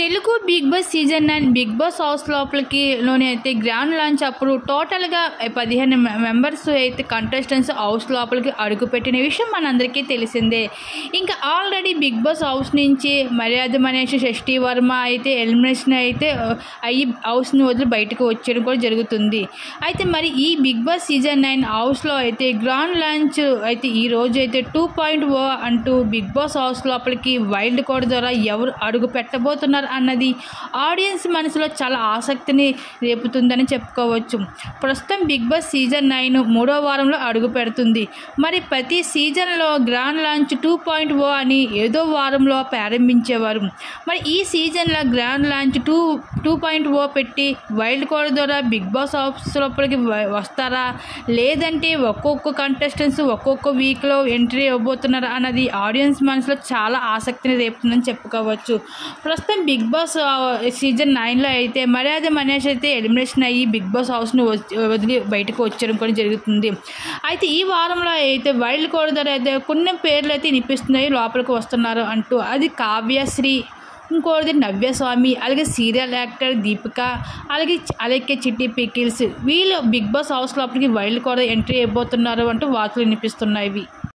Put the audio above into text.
Telugu Bigg Boss season 9 Bigg Boss house లోపలికి అయితే grand launch అప్పుడు టోటల్గా 15 మెంబర్స్ అయితే కంటెస్టెంట్స్ హౌస్ లోపలికి అడుగుపెట్టిన విషయం మనందరికీ తెలిసిందే. ఇంకా ఆల్రెడీ బిగ్ బాస్ హౌస్ నుంచి మర్యాద మనీష్, షష్ఠీ వర్మ అయితే ఎలిమినేషన్ అయితే అయ్యి హౌస్ని వదిలి బయటకు వచ్చేయడం కూడా జరుగుతుంది. అయితే మరి ఈ బిగ్ బాస్ సీజన్ 9 హౌస్లో అయితే గ్రాండ్ లాంచ్ అయితే ఈ రోజు అయితే 2.0 అంటూ బిగ్ బాస్ హౌస్ లోపలికి వైల్డ్ కార్డ్ ద్వారా ఎవరు అడుగు పెట్టబోతున్నారు అన్నది ఆడియన్స్ మనసులో చాలా ఆసక్తిని రేపుతుందని చెప్పుకోవచ్చు. ప్రస్తుతం బిగ్ బాస్ సీజన్ 9 3వ వారంలో అడుగు పెడుతుంది. మరి ప్రతి సీజన్లో గ్రాండ్ లాంచ్ 2.0 అని ఏదో వారంలో ప్రారంభించేవారు. మరి ఈ సీజన్లో గ్రాండ్ లాంచ్ 2.0 పెట్టి వైల్డ్ కార్డ్ ద్వారా బిగ్ బాస్ హౌస్ లోపలికి వస్తారా, లేదంటే ఒక్కొక్క కంటెస్టెంట్స్ ఒక్కొక్క వీక్లో ఎంట్రీ ఇవ్వబోతున్నారా అన్నది ఆడియన్స్ మనసులో చాలా ఆసక్తిని రేపుతుందని చెప్పుకోవచ్చు. ప్రస్తుతం బిగ్ బాస్ సీజన్ 9లో అయితే మర్యాద మనీష్ అయితే ఎలిమినేషన్ అయ్యి బిగ్ బాస్ హౌస్ను వదిలి బయటకు వచ్చడం కూడా జరుగుతుంది. అయితే ఈ వారంలో అయితే వైల్డ్ కార్డ్ ద్వారా అయితే కొన్ని పేర్లు అయితే వినిపిస్తున్నాయి, లోపలికి వస్తున్నారు అంటూ. అది కావ్యశ్రీ, ఇంకోటిది నవ్యస్వామి, అలాగే సీరియల్ యాక్టర్ దీపిక, అలాగే చిట్టి పికిల్స్. వీళ్ళు బిగ్ బాస్ హౌస్ లోపలికి వైల్డ్ కార్డ్ ఎంట్రీ ఇవ్వబోతున్నారు అంటూ వార్తలు వినిపిస్తున్నాయి.